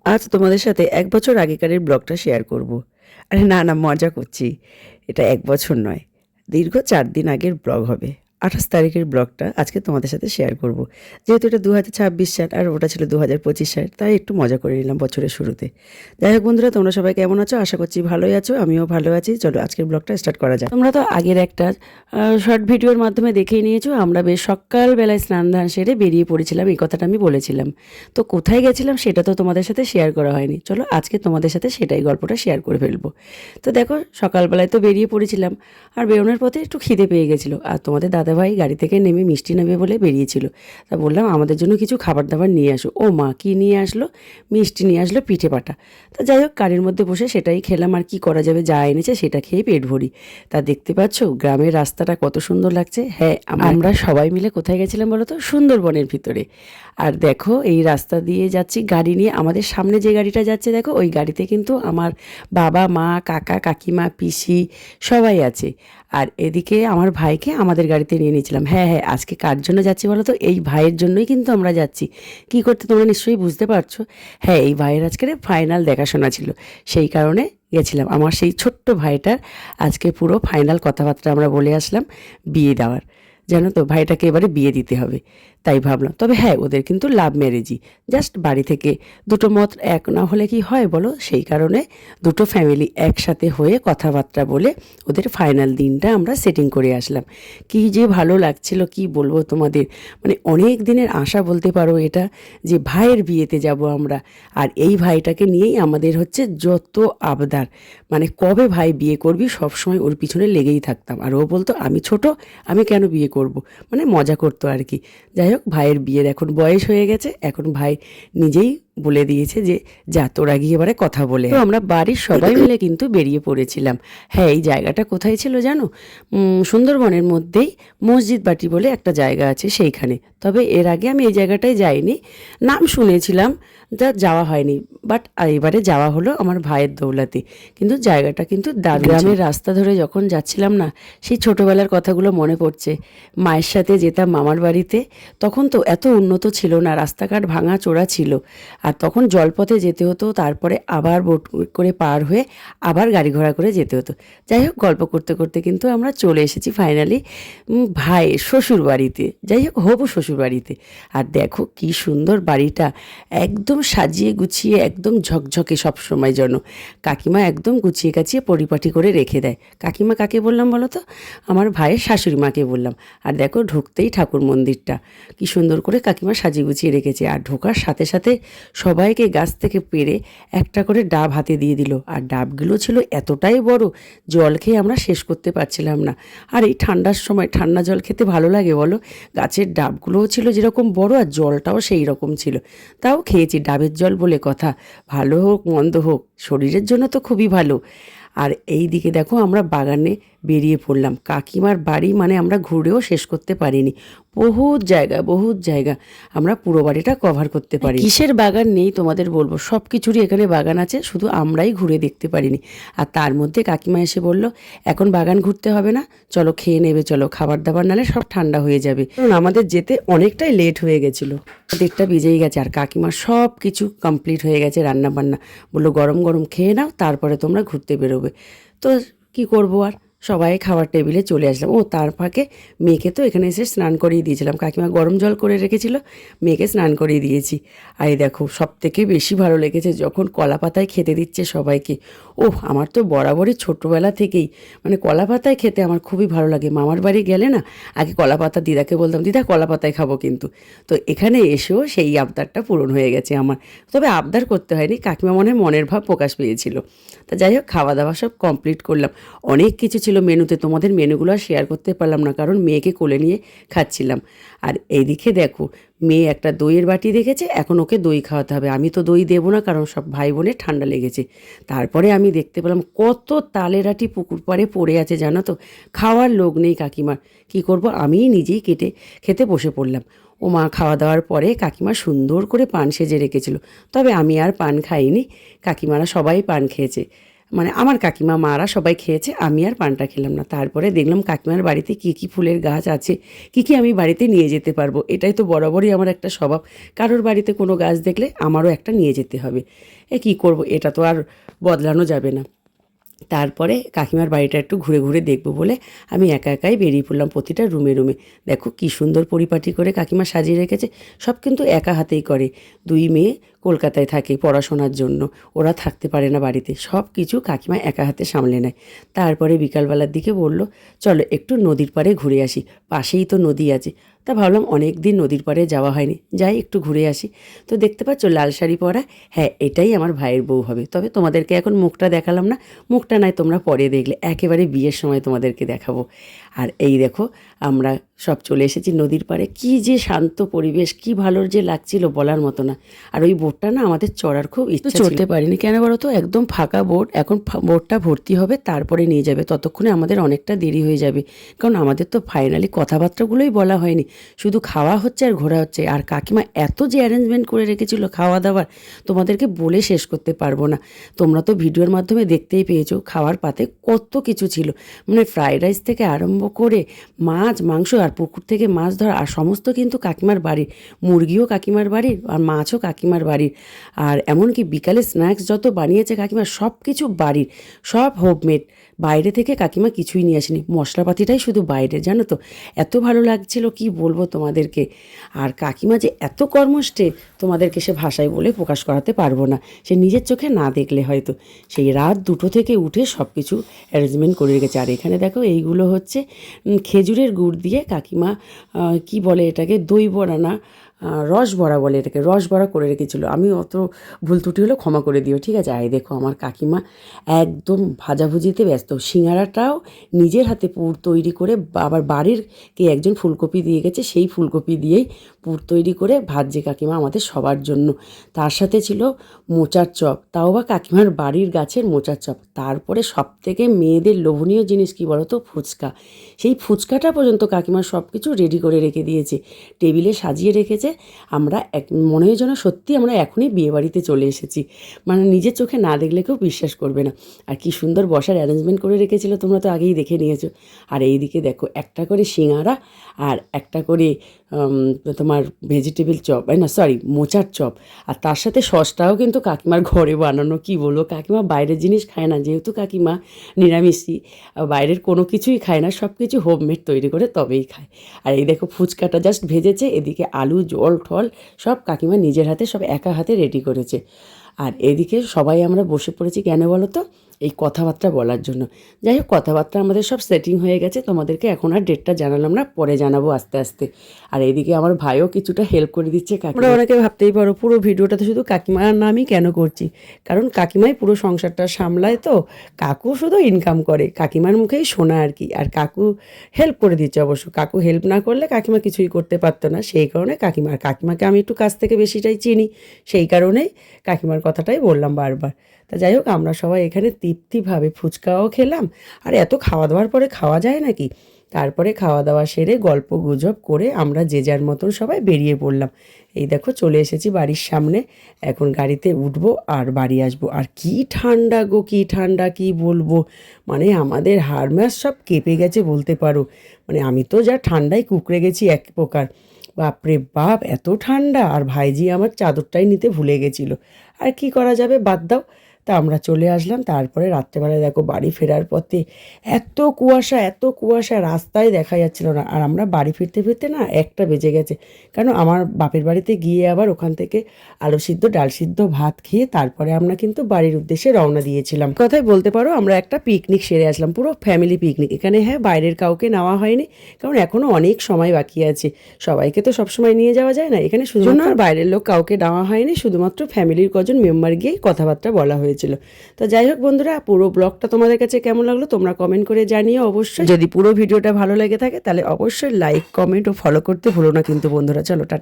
আজ তোমাদের সাথে ১ বছর আগেকারের ব্লগটা শেয়ার করব। আরে না, না মজা করছি। এটা ১ বছর নয়। দীর্ঘ ৪ দিন আগের ব্লগ হবে। ২৮ তারিখের ব্লগটা আজকে তোমাদের সাথে শেয়ার করব। যেহেতু এটা ২০২৬ সাল আর ওটা ছিল ২০২৫ সাল, তাই একটু মজা করে নিলাম বছরের শুরুতে। যাই হোক বন্ধুরা, তোমরা সবাই কেমন আছো? আশা করছি ভালোই আছো। আমিও ভালো আছি। চলো আজকের ব্লগটা স্টার্ট করা যাক। তোমরা তো আগের একটা শর্ট ভিডিওর মাধ্যমে দেখেই নিয়েছো। আমরা বেশ সকালবেলায় স্নান ধান সেরে বেরিয়ে পড়েছিলাম, এই কথাটা আমি বলেছিলাম। তো কোথায় গেছিলাম সেটা তো তোমাদের সাথে শেয়ার করা হয়নি। চলো আজকে তোমাদের সাথে সেটাই গল্পটা শেয়ার করে ফেলবো। তো দেখো, সকালবেলায় তো বেরিয়ে পড়েছিলাম, আর বেরোনোর পথে একটু খিদে পেয়ে গেছিলো। আর তোমাদের দাদাভাই গাড়ি থেকে নেমে মিষ্টি নেবে বলে বেরিয়েছিল। তা বললাম আমাদের জন্য কিছু খাবার দাবার নিয়ে আসো। ও মা কী নিয়ে আসলো? মিষ্টি নিয়ে আসলো, পিঠে পাটা। তা যাই হোক, গাড়ির মধ্যে বসে সেটাই খেলাম। আর কি করা যাবে, যা এনেছে সেটা খেয়ে পেট ভরি। তা দেখতে পাচ্ছ গ্রামের রাস্তাটা কত সুন্দর লাগছে। হ্যাঁ, আমরা সবাই মিলে কোথায় গেছিলাম বলো তো? সুন্দরবনের ভিতরে। আর দেখো এই রাস্তা দিয়ে যাচ্ছি গাড়ি নিয়ে। আমাদের সামনে যে গাড়িটা যাচ্ছে দেখো, ওই গাড়িতে কিন্তু আমার বাবা, মা, কাকা, কাকিমা, পিসি সবাই আছে। আর এদিকে আমার ভাইকে আমাদের গাড়িতে নিয়ে নিয়েছিলাম। হ্যাঁ হ্যাঁ, আজকে কার জন্য যাচ্ছি বলো তো? এই ভাইয়ের জন্যই কিন্তু আমরা যাচ্ছি। কি করতে তোমরা নিশ্চয়ই বুঝতে পারছো। হ্যাঁ, এই ভাইয়ের আজকের ফাইনাল দেখাশোনা ছিল, সেই কারণে গেছিলাম। আমার সেই ছোট্ট ভাইটার আজকে পুরো ফাইনাল কথাবার্তা আমরা বলে আসলাম বিয়ে দেওয়ার। জানো তো, ভাইটাকে এবারে বিয়ে দিতে হবে, তাই ভাবলাম। তবে হ্যাঁ, ওদের কিন্তু লাভ ম্যারেজই। জাস্ট বাড়ি থেকে দুটো মত এক না হলে কি হয় বলো? সেই কারণে দুটো ফ্যামিলি একসাথে হয়ে কথাবার্তা বলে ওদের ফাইনাল দিনটা আমরা সেটিং করে আসলাম। কি যে ভালো লাগছিল কি বলবো তোমাদের। মানে অনেক দিনের আশা বলতে পারো এটা, যে ভাইয়ের বিয়েতে যাব আমরা। আর এই ভাইটাকে নিয়েই আমাদের হচ্ছে যত আবদার। মানে কবে ভাই বিয়ে করবি, সবসময় ওর পিছনে লেগেই থাকতাম। আর ও বলতো আমি ছোট, আমি কেন বিয়ে করব। মানে মজা করতো আর কি। যাই হোক, ভাইয়ের বিয়ের এখন বয়স হয়ে গেছে। এখন ভাই নিজেই বলে দিয়েছে যে যা তোরা গিয়ে এবারে কথা বলে। তো আমরা বাড়ির সবাই মিলে কিন্তু বেরিয়ে পড়েছিলাম। হ্যাঁ, এই জায়গাটা কোথায় ছিল জানো? সুন্দরবনের মধ্যেই মসজিদ বাটি বলে একটা জায়গা আছে, সেইখানে। তবে এর আগে আমি এই জায়গাটায় যাইনি, নাম শুনেছিলাম, যা যাওয়া হয়নি। বাট এবারে যাওয়া হলো আমার ভাইয়ের দৌলাতে। কিন্তু জায়গাটা কিন্তু দারুণ। গ্রামের রাস্তা ধরে যখন যাচ্ছিলাম না, সেই ছোটোবেলার কথাগুলো মনে পড়ছে। মায়ের সাথে যেতাম মামার বাড়িতে। তখন তো এত উন্নত ছিল না, রাস্তাঘাট ভাঙা চোরা ছিল। আর তখন জলপথে যেতে হতো, তারপরে আবার বোট করে পার হয়ে আবার গাড়ি ঘোড়া করে যেতে হতো। যাই হোক, গল্প করতে করতে কিন্তু আমরা চলে এসেছি ফাইনালি ভাইয়ের শ্বশুর বাড়িতে। যাই হোক, হবু শ্বশুর বাড়িতে। আর দেখো কি সুন্দর বাড়িটা, একদম সাজিয়ে গুছিয়ে, একদম ঝকঝকে সব সময় যেন। কাকিমা একদম গুছিয়ে কাছিয়ে পরিপাটি করে রেখে দেয়। কাকিমা কাকে বললাম বলো তো? আমার ভাইয়ের শাশুড়ি মাকে বললাম। আর দেখো ঢুকতেই ঠাকুর মন্দিরটা কি সুন্দর করে কাকিমা সাজিয়ে গুছিয়ে রেখেছে। আর ঢোকার সাথে সাথে সবাইকে গাছ থেকে পেড়ে একটা করে ডাব হাতে দিয়ে দিল। আর ডাবগুলো ছিল এতটাই বড়, জল খেয়ে আমরা শেষ করতে পারছিলাম না। আর এই ঠান্ডার সময় ঠান্ডা জল খেতে ভালো লাগে বলো? গাছের ডাবগুলোও ছিল যেরকম বড়, আর জলটাও সেই রকম ছিল। তাও খেয়েছি, ডাবের জল বলে কথা। ভালো হোক মন্দ হোক, শরীরের জন্য তো খুবই ভালো। আর এই দিকে দেখো আমরা বাগানে বেরিয়ে পড়লাম। কাকিমার বাড়ি মানে আমরা ঘুরেও শেষ করতে পারিনি। বহুত জায়গা, বহুত জায়গা আমরা পুরো বাড়িটা কভার করতে পারি। কিসের বাগান নেই তোমাদের বলবো, সব কিছুরই এখানে বাগান আছে, শুধু আমরাই ঘুরে দেখতে পারিনি। আর তার মধ্যে কাকিমা এসে বলল এখন বাগান ঘুরতে হবে না, চলো খেয়ে নেবে, চলো খাবার দাবার নালে সব ঠান্ডা হয়ে যাবে। কারণ আমাদের যেতে অনেকটাই লেট হয়ে গেছিলো, 1:30 বেজেই গেছে। আর কাকিমার সব কিছু কমপ্লিট হয়ে গেছে, রান্না বান্না। বললো গরম গরম খেয়ে নাও, তারপরে তোমরা ঘুরতে বেরোবে। তো কি করবো আর, সবাই খাবার টেবিলে চলে আসলাম। ও তার ফাঁকে মেয়েকে তো এখানে এসে স্নান করিয়ে দিয়েছিলাম। কাকিমা গরম জল করে রেখেছিল, মেয়েকে স্নান করিয়ে দিয়েছি। আর এই দেখো, সব থেকে বেশি ভালো লেগেছে যখন কলা পাতায় খেতে দিচ্ছে সবাইকে। ওহ, আমার তো বরাবরই ছোটোবেলা থেকেই মানে কলা পাতায় খেতে আমার খুবই ভালো লাগে। মামার বাড়ি গেলে না, আগে কলা পাতা দিদাকে বলতাম দিদা কলা পাতায় খাবো কিন্তু। তো এখানে এসেও সেই আবদারটা পূরণ হয়ে গেছে আমার। তবে আবদার করতে হয়নি, কাকিমা মনের ভাব প্রকাশ পেয়েছিল। তা যাই হোক, খাওয়া দাওয়া সব কমপ্লিট করলাম। অনেক কিছু ছিল মেনুতে, তোমাদের মেনুগুলো আর শেয়ার করতে পারলাম না, কারণ মেয়েকে কোলে নিয়ে খাচ্ছিলাম। আর এইদিকে দেখো, মেয়ে একটা দইয়ের বাটি দেখেছে, এখন ওকে দই খাওয়াতে হবে। আমি তো দই দেবো না, কারণ সব ভাই বোনের ঠান্ডা লেগেছে। তারপরে আমি দেখতে পেলাম কত তালের আটি পুকুর পাড়ে পড়ে আছে জানো তো। খাওয়ার লোক নেই কাকিমার, কি করব, আমিই নিজেই কেটে খেতে বসে পড়লাম। ও মা খাওয়া দাওয়ার পরে কাকিমা সুন্দর করে পান সেজে রেখেছিল। তবে আমি আর পান খাইনি, কাকিমারা সবাই পান খেয়েছে। মানে আমার কাকিমা মারা সবাই খেয়েছে, আমি আর পানটা খেলাম না। তারপরে দেখলাম কাকিমার বাড়িতে কী কী ফুলের গাছ আছে, কী কী আমি বাড়িতে নিয়ে যেতে পারবো। এটাই তো বরাবরই আমার একটা স্বভাব, কারোর বাড়িতে কোনো গাছ দেখলে আমারও একটা নিয়ে যেতে হবে। কী করব, এটা তো আর বদলানো যাবে না। তারপরে কাকিমার বাড়িটা একটু ঘুরে ঘুরে দেখবো বলে আমি একা একাই বেরিয়ে পড়লাম প্রতিটা রুমে রুমে। দেখো কী সুন্দর পরিপাটি করে কাকিমা সাজিয়ে রেখেছে, সব কিন্তু একা হাতেই করে। দুই মেয়ে কলকাতায় থাকে পড়াশোনার জন্য, ওরা থাকতে পারে না বাড়িতে, সব কিছু কাকিমা একা হাতে সামলে নেয়। তারপরে বিকালবেলার দিকে বলল চলো একটু নদীর পাড়ে ঘুরে আসি, পাশেই তো নদী আছে। তা ভাবলাম অনেক দিন নদীর পাড়ে যাওয়া হয়নি, যাই একটু ঘুরে আসি। তো দেখতে পাচ্ছ লাল শাড়ি পরা, হ্যাঁ এটাই আমার ভাইয়ের বউ হবে। তবে তোমাদেরকে এখন মুখটা দেখালাম না, মুখটা নাই তোমরা পরে দেখলে, একেবারে বিয়ের সময় তোমাদেরকে দেখাবো। আর এই দেখো আমরা সব চলে এসেছি নদীর পাড়ে, কী যে শান্ত পরিবেশ, কী ভালো যে লাগছিল বলার মতো না। আর ওই বোটটা না আমাদের চড়ার খুব ইচ্ছা ছিল, চড়তে পারিনি কেন বলো তো, একদম ফাঁকা বোট। এখন বোটটা ভর্তি হবে তারপরে নিয়ে যাবে, ততক্ষণে আমাদের অনেকটা দেরি হয়ে যাবে। কারণ আমাদের তো ফাইনালি কথাবার্তাগুলোই বলা হয়নি, শুধু খাওয়া হচ্ছে আর ঘোরা হচ্ছে। আর কাকিমা এত যে অ্যারেঞ্জমেন্ট করে রেখেছিল খাওয়া দাওয়ার, তোমাদেরকে বলে শেষ করতে পারবো না। তোমরা তো ভিডিওর মাধ্যমে দেখতেই পেয়েছো খাওয়ার পাতে কত কিছু ছিল, মানে ফ্রাইড রাইস থেকে আরম্ভ করে মাছ মাংস আর পুকুর থেকে মাছ ধরা, আর সমস্ত কিন্তু কাকিমার বাড়ির, মুরগিও কাকিমার বাড়ির আর মাছও কাকিমার বাড়ির। আর এমনকি বিকালে স্ন্যাক্স যত বানিয়েছে কাকিমা সব কিছু বাড়ির, সব হোমমেড, বাইরে থেকে কাকিমা কিছুই নিয়ে আসেনি, মশলাপাতিটাই শুধু বাইরে। জানো তো এত ভালো লাগছিল কি বলবো তোমাদেরকে। আর কাকিমা যে এত কর্মষ্ঠে তোমাদেরকে সে ভাষায় বলে প্রকাশ করাতে পারবো না, সে নিজের চোখে না দেখলে হয়তো। সেই রাত 2টো থেকে উঠে সব কিছু অ্যারেঞ্জমেন্ট করে রেখেছে। আর এখানে দেখো এইগুলো হচ্ছে খেজুরের গুড় দিয়ে কাকিমা কি বলে এটাকে, দই বড়া না রস বড়া বলে এটাকে, রস বড়া করে রেখেছিলো। আমি অত ভুল ত্রুটি হলো ক্ষমা করে দিও, ঠিক আছে। আয় দেখো আমার কাকিমা একদম ভাজাভুজিতে ব্যস্ত। সিঙ্গারাটাও নিজের হাতে পুর তৈরি করে, আবার বাড়ির কে একজন ফুলকপি দিয়ে গেছে, সেই ফুলকপি দিয়েই পুর তৈরি করে ভাজছে কাকিমা আমাদের সবার জন্য। তার সাথে ছিল মোচার চপ, তাও বা কাকিমার বাড়ির গাছের মোচার চপ। তারপরে সবথেকে মেয়েদের লোভনীয় জিনিস কী বলো তো, ফুচকা। সেই ফুচকাটা পর্যন্ত কাকিমা সব কিছু রেডি করে রেখে দিয়েছে, টেবিলে সাজিয়ে রেখেছে। আমরা মনে হয় যেন সত্যি আমরা এখনই বিয়েবাড়িতে চলে এসেছি, মানে নিজের চোখে না দেখলে কেউ বিশ্বাস করবে না। আর কি সুন্দর বসার অ্যারেঞ্জমেন্ট করে রেখেছিল, তোমরা তো আগেই দেখে নিয়েছো। আর এইদিকে দেখো একটা করে সিঙ্গারা আর একটা করে তোমার ভেজিটেবিল চপ, না সরি মোচার চপ। আর তার সাথে সসটাও কিন্তু কাকিমার ঘরে বানানো। কি বলবো, কাকিমা বাইরের জিনিস খায় না, যেহেতু কাকিমা নিরামিষই, বাইরের কোনো কিছুই খায় না, সব কিছু হোমমেড তৈরি করে তবেই খায়। আর এই দেখো ফুচকাটা জাস্ট ভেজেছে, এদিকে আলু জল ঠল সব কাকিমা নিজের হাতে সব একা হাতে রেডি করেছে। আর এদিকে সবাই আমরা বসে পড়েছি কেন বলো তো, এই কথাবার্তা বলার জন্য। যাই হোক কথাবার্তা আমাদের সব সেটিং হয়ে গেছে, তোমাদেরকে এখন আর ডেটটা জানালাম না, পরে জানাবো আস্তে আস্তে। আর এইদিকে আমার ভাইও কিছুটা হেল্প করে দিচ্ছে কাকিমা। অনেকে ভাবতেই পারো পুরো ভিডিওটাতে শুধু কাকিমার নামই কেন করছি, কারণ কাকিমাই পুরো সংসারটা সামলায়, তো কাকু শুধু ইনকাম করে, কাকিমার মুখেই শোনা আর কি। আর কাকু হেল্প করে দিচ্ছে অবশ্য, কাকু হেল্প না করলে কাকিমা কিছুই করতে পারতো না, সেই কারণে কাকিমা, আর কাকিমাকে আমি একটু কাছ থেকে বেশিটাই চিনি, সেই কারণেই কাকিমার কথাটাই বললাম বারবার। তা যাই হোক আমরা সবাই এখানে তৃপ্তিভাবে ফুচকাও খেলাম। আর এত খাওয়া দাওয়ার পরে খাওয়া যায় নাকি, তারপরে খাওয়া দাওয়া সেরে গল্প গুজব করে আমরা যে যার মতন সবাই বেরিয়ে পড়লাম। এই দেখো চলে এসেছি বাড়ির সামনে, এখন গাড়িতে উঠবো আর বাড়ি আসবো। আর কি ঠান্ডা গো, কি ঠান্ডা কি বলবো, মানে আমাদের হাড় সব কেঁপে গেছে বলতে পারো। মানে আমি তো যা ঠান্ডায় কুঁকড়ে গেছি এক প্রকার, বাপরে বাপ এত ঠান্ডা। আর ভাইজি আমার চাদরটাই নিতে ভুলে গেছিলো, আর কি করা যাবে, বাদ দাও। তা আমরা চলে আসলাম। তারপরে রাত্রেবেলায় দেখো বাড়ি ফেরার পথে এত কুয়াশা, এত কুয়াশা, রাস্তায় দেখা যাচ্ছিল না। আর আমরা বাড়ি ফিরতে ফিরতে না 1টা বেজে গেছে, কারণ আমার বাপের বাড়িতে গিয়ে আবার ওখান থেকে আলু সিদ্ধ ডাল সিদ্ধ ভাত খেয়ে তারপরে আমরা কিন্তু বাড়ির উদ্দেশ্যে রওনা দিয়েছিলাম। কথাই বলতে পারো আমরা একটা পিকনিক সেরে আসলাম, পুরো ফ্যামিলি পিকনিক। এখানে হ্যাঁ বাইরের কাউকে নেওয়া হয়নি, কারণ এখনও অনেক সময় বাকি আছে, সবাইকে তো সবসময় নিয়ে যাওয়া যায় না। এখানে শুধু আর বাইরের লোক কাউকে নেওয়া হয়নি, শুধুমাত্র ফ্যামিলির কজন মেম্বার গিয়েই কথাবার্তা বলা হয়েছিল। তো যাই হোক বন্ধুরা, পুরো ব্লগটা তোমাদের কাছে কেমন লাগলো তোমরা কমেন্ট করে জানিও অবশ্যই। যদি পুরো ভিডিওটা ভালো লেগে থাকে তাহলে অবশ্যই লাইক কমেন্ট ও ফলো করতে ভুলো না কিন্তু বন্ধুরা। চলো টাটা।